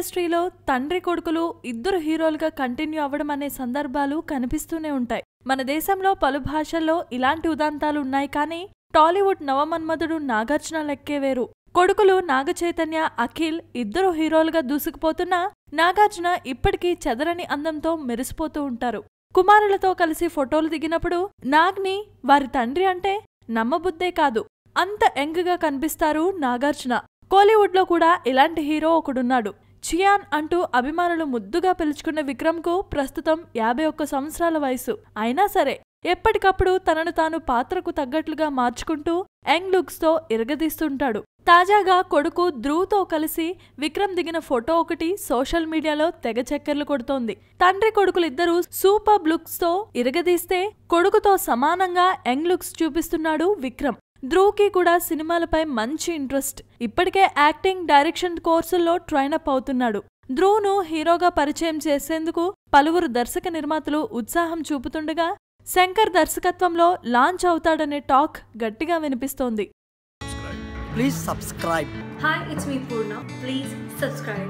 ఇండస్ట్రీలో తండ్రి కొడుకులు ఇద్దరు హీరోలుగా కంటిన్యూ అవ్వడం అనే సందర్భాలు కనిపిస్తూనే ఉంటాయి. మన దేశంలో పలు భాషల్లో ఇలాంటి ఉదంతాలు ఉన్నాయి. కానీ టాలీవుడ్ నవమన్మధుడు నాగార్జున లెక్కే వేరు. కొడుకులు నాగచైతన్య, అఖిల్ ఇద్దరు హీరోలుగా దూసుకుపోతున్నా నాగార్జున ఇప్పటికీ చెదరని అందంతో మెరిసిపోతూ ఉంటారు. కుమారులతో కలిసి ఫోటోలు దిగినప్పుడు నాగ్ని వారి తండ్రి అంటే నమ్మబుద్దే కాదు, అంత యంగ్గా కనిపిస్తారు నాగార్జున. కోలీవుడ్లో కూడా ఇలాంటి హీరో ఒకడున్నాడు. చియాన్ అంటూ అభిమానులు ముద్దుగా పిలుచుకున్న విక్రమ్కు ప్రస్తుతం 51 సంవత్సరాల వయసు. అయినా సరే ఎప్పటికప్పుడు తనను తాను పాత్రకు తగ్గట్లుగా మార్చుకుంటూ యంగ్ లుక్స్తో ఇరగదీస్తుంటాడు. తాజాగా కొడుకు ధ్రువ్తో కలిసి విక్రమ్ దిగిన ఫోటో ఒకటి సోషల్ మీడియాలో తెగ చక్కర్లు కొడుతోంది. తండ్రి కొడుకులిద్దరూ సూపర్ లుక్స్తో ఇరగదీస్తే కొడుకుతో సమానంగా యంగ్ లుక్స్ చూపిస్తున్నాడు విక్రమ్. ధ్రువ్కి కూడా సినిమాలపై మంచి ఇంట్రెస్ట్. ఇప్పటికే యాక్టింగ్, డైరెక్షన్ కోర్సుల్లో ట్రైనప్ అవుతున్నాడు. ధ్రువ్ను హీరోగా పరిచయం చేసేందుకు పలువురు దర్శక నిర్మాతలు ఉత్సాహం చూపుతుండగా శంకర్ దర్శకత్వంలో లాంచ్ అవుతాడనే టాక్ గట్టిగా వినిపిస్తోంది. Please subscribe. Hi, it's me Purna. Please subscribe.